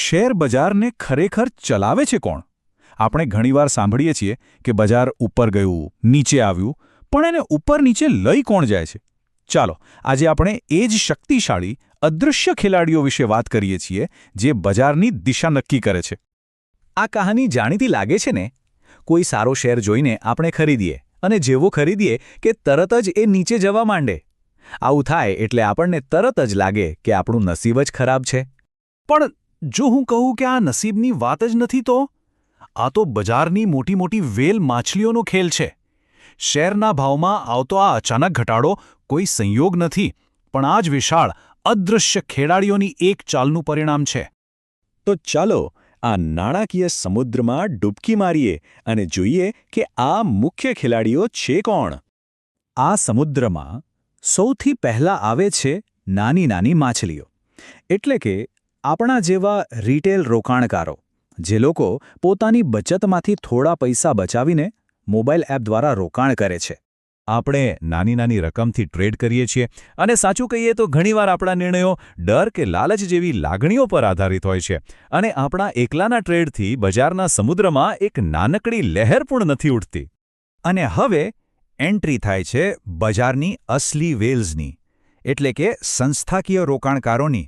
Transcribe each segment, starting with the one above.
Share બજારને ખરેખર ચલાવે છે કોણ? આપણે ઘણીવાર સાંભળીએ છીએ કે બજાર ઉપર ગયું, નીચે આવ્યું, પણ એને ઉપર નીચે લઈ કોણ જાય છે? ચાલો, આજે આપણે એ જ શક્તિશાળી, અદૃશ્ય ખેલાડીઓ વિશે વાત કરીએ છીએ જે બજારની દિશા નક્કી કરે છે. આ કહાની જાણીતી લાગે છે ને? કોઈ સારો શેર જોઈને આપણે ખરીદીએ અને જેવો ખરીદીએ કે તરત જ એ નીચે જવા માંડે. આવું થાય એટલે આપણને તરત જ લાગે કે આપણું નસીબ જ ખરાબ છે. પણ જો હું કહું કે આ નસીબની વાત જ નથી તો? આ તો બજારની મોટી મોટી વેલ માછલીઓનો ખેલ છે. શેરના ભાવમાં આવતો આ અચાનક ઘટાડો કોઈ સંયોગ નથી, પણ આ જ વિશાળ, અદૃશ્ય ખેલાડીઓની એક ચાલનું પરિણામ છે. તો ચાલો આ નાણાકીય સમુદ્રમાં ડૂબકી મારીએ અને જોઈએ કે આ મુખ્ય ખેલાડીઓ છે કોણ. આ સમુદ્રમાં સૌથી પહેલા આવે છે નાની નાની માછલીઓ, એટલે કે આપણા જેવા રિટેલ રોકાણકારો, જે લોકો પોતાની બચતમાંથી થોડા પૈસા બચાવીને મોબાઈલ એપ દ્વારા રોકાણ કરે છે. આપણે નાની નાની રકમથી ટ્રેડ કરીએ છીએ અને સાચું કહીએ તો ઘણીવાર આપણા નિર્ણયો ડર કે લાલચ જેવી લાગણીઓ પર આધારિત હોય છે અને આપણા એકલાના ટ્રેડથી બજારના સમુદ્રમાં એક નાનકડી લહેર પણ નથી ઉઠતી. અને હવે એન્ટ્રી થાય છે બજારની અસલી વેલ્સની, એટલે કે સંસ્થાકીય રોકાણકારોની.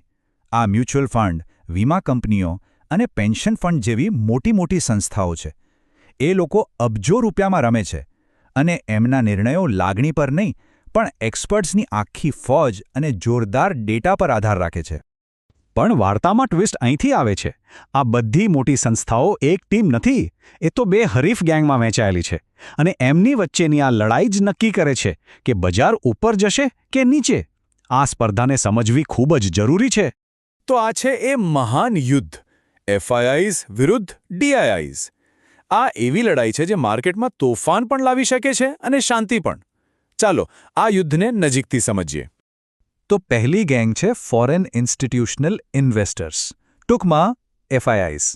આ મ્યુચ્યુઅલ ફંડ, વીમા કંપનીઓ અને પેન્શન ફંડ જેવી મોટી મોટી સંસ્થાઓ છે. એ લોકો અબજો રૂપિયામાં રમે છે અને એમના નિર્ણયો લાગણી પર નહીં, પણ એક્સપર્ટ્સની આખી ફોજ અને જોરદાર ડેટા પર આધાર રાખે છે. પણ વાર્તામાં ટ્વિસ્ટ અહીંથી આવે છે. આ બધી મોટી સંસ્થાઓ એક ટીમ નથી, એ તો બે હરીફ ગેંગમાં વહેંચાયેલી છે અને એમની વચ્ચેની આ લડાઈ જ નક્કી કરે છે કે બજાર ઉપર જશે કે નીચે. આ સ્પર્ધાને સમજવી ખૂબ જ જરૂરી છે. તો આ છે એ મહાન યુદ્ધ, એફઆઈઆઈઝ વિરુદ્ધ ડીઆઈઆઈઝ. આ એવી લડાઈ છે જે માર્કેટમાં તોફાન પણ લાવી શકે છે અને શાંતિ પણ. ચાલો આ યુદ્ધને નજીકથી સમજીએ. તો પહેલી ગેંગ છે ફોરેન ઇન્સ્ટિટ્યુશનલ ઇન્વેસ્ટર્સ, ટૂંકમાં એફઆઈઆઈઝ.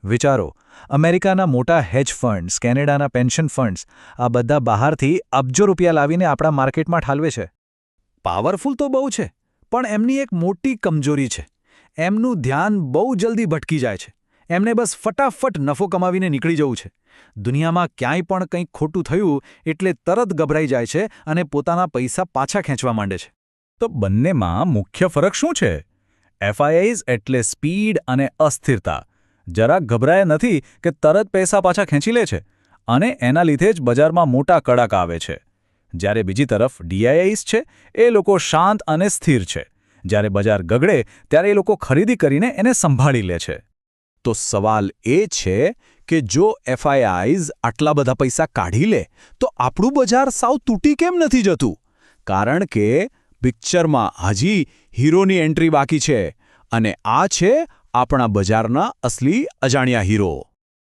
વિચારો, અમેરિકાના મોટા હેજ ફંડ્સ, કેનેડાના પેન્શન ફંડ્સ, આ બધા બહારથી અબજો રૂપિયા લાવીને આપણા માર્કેટમાં ઠાલવે છે. પાવરફુલ તો બહુ છે, પણ એમની એક મોટી કમજોરી છે. એમનું ધ્યાન બહુ જલ્દી ભટકી જાય છે. એમને બસ ફટાફટ નફો કમાવીને નીકળી જવું છે. દુનિયામાં ક્યાંય પણ કંઈક ખોટું થયું એટલે તરત ગભરાઈ જાય છે અને પોતાના પૈસા પાછા ખેંચવા માંડે છે. તો બંનેમાં મુખ્ય ફરક શું છે? એફઆઈઆઈઝ એટલે સ્પીડ અને અસ્થિરતા. જરાક ગભરાયા નથી કે તરત પૈસા પાછા ખેંચી લે છે અને એના લીધે જ બજારમાં મોટા કડાકા આવે છે. જ્યારે બીજી તરફ ડીઆઈઆઈઝ છે, એ લોકો શાંત અને સ્થિર છે. જ્યારે બજાર ગગડે ત્યારે એ લોકો ખરીદી કરીને એને સંભાળી લે છે. તો સવાલ એ છે કે જો એફઆઈઆઈઝ આટલા બધા પૈસા કાઢી લે તો આપણું બજાર સાવ તૂટી કેમ નથી જતું? કારણ કે પિક્ચરમાં હજી હીરોની એન્ટ્રી બાકી છે અને આ છે આપણા બજારના અસલી અજાણ્યા હીરો.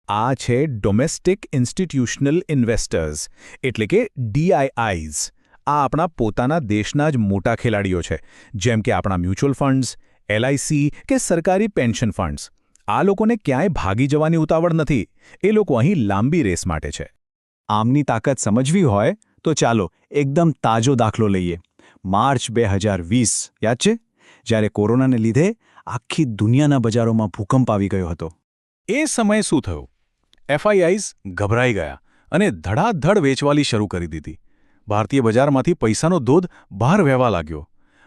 આ છે ડોમેસ્ટિક ઇન્સ્ટિટ્યુશનલ ઇન્વેસ્ટર્સ, એટલે કે ડીઆઈઆઈઝ. આ આપણા પોતાના દેશના જ મોટા ખેલાડીઓ છે, જેમ કે આપણા મ્યુચ્યુઅલ ફંડ્સ, એલઆઈસી કે સરકારી પેન્શન ફંડ્સ. આ લોકોને ક્યાંય ભાગી જવાની ઉતાવળ નથી. એ લોકો અહીં લાંબી રેસ માટે છે. આમની તાકાત સમજવી હોય તો ચાલો એકદમ તાજો દાખલો લઈએ. માર્ચ 2020 યાદ છે? જ્યારે કોરોનાને લીધે આખી દુનિયાના બજારોમાં ભૂકંપ આવી ગયો હતો. એ સમયે શું થયું? એફઆઈઆઈઝ ગભરાઈ ગયા અને ધડાધડ વેચવાલી શરૂ કરી દીધી. ભારતીય બજારમાંથી પૈસાનો ધોધ બહાર વહેવા લાગ્યો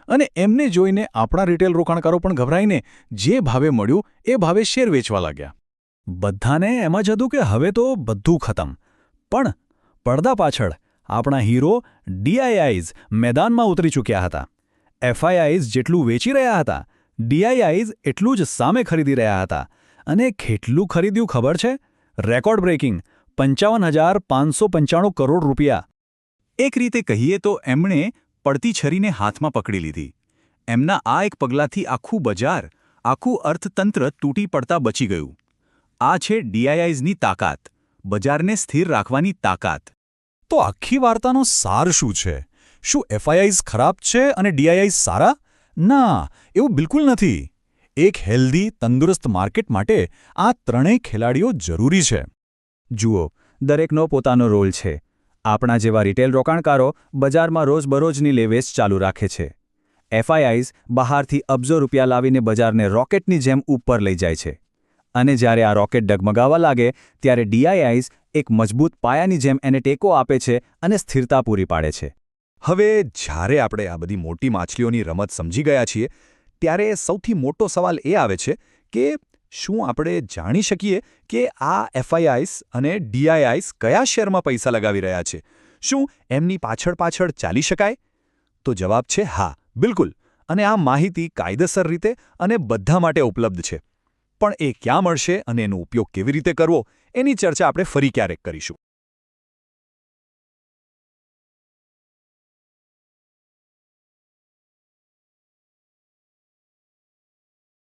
અને એમને જોઈને આપણા રિટેલ રોકાણકારો પણ ગભરાઈને જે ભાવે મળ્યું એ ભાવે શેર વેચવા લાગ્યા. બધાને એમ જ હતું કે હવે તો બધું ખતમ. પણ પડદા પાછળ આપણા હીરો ડીઆઈઆઈઝ મેદાનમાં ઉતરી ચૂક્યા હતા. એફઆઈઆઈઝ જેટલું વેચી રહ્યા હતા, ડીઆઈઆઈઝ એટલું જ સામે ખરીદી રહ્યા હતા. અને કેટલું ખરીદ્યું ખબર છે? રેકોર્ડ બ્રેકિંગ 55,595 કરોડ રૂપિયા. એક રીતે કહીએ તો એમણે પડતી છરીને હાથમાં પકડી લીધી. એમના આ એક પગલાંથી આખું બજાર, આખું અર્થતંત્ર તૂટી પડતા બચી ગયું. આ છે ડીઆઈઆઈઝની તાકાત, બજારને સ્થિર રાખવાની તાકાત. તો આખી વાર્તાનો સાર શું છે? શું એફઆઈઆઈઝ ખરાબ છે અને ડીઆઈઆઈઝ સારા? ના, એવું બિલકુલ નથી. એક હેલ્ધી, તંદુરસ્ત માર્કેટ માટે આ ત્રણેય ખેલાડીઓ જરૂરી છે. જુઓ, દરેકનો પોતાનો રોલ છે. આપણા જેવા રિટેલ રોકાણકારો બજારમાં રોજબરોજની લેવેચ ચાલુ રાખે છે. એફઆઈઆઈઝ બહારથી અબજો રૂપિયા લાવીને બજારને રોકેટની જેમ ઉપર લઈ જાય છે. અને જ્યારે આ રોકેટ ડગમગાવા લાગે ત્યારે ડીઆઈઆઈઝ એક મજબૂત પાયાની જેમ એને ટેકો આપે છે અને સ્થિરતા પૂરી પાડે છે. હવે જ્યારે આપણે આ બધી મોટી માછલીઓની રમત સમજી ગયા છીએ ત્યારે સૌથી મોટો સવાલ એ આવે છે કે શું આપણે જાણી શકીએ કે આ એફઆઈઆઈસ અને ડીઆઈઆઈસ કયા શેરમાં પૈસા લગાવી રહ્યા છે? શું એમની પાછળ ચાલી શકાય? તો જવાબ છે હા, બિલકુલ. અને આ માહિતી કાયદેસર રીતે અને બધા માટે ઉપલબ્ધ છે. પણ એ ક્યાં મળશે અને એનો ઉપયોગ કેવી રીતે કરવો એની ચર્ચા આપણે ફરી ક્યારેક કરીશું.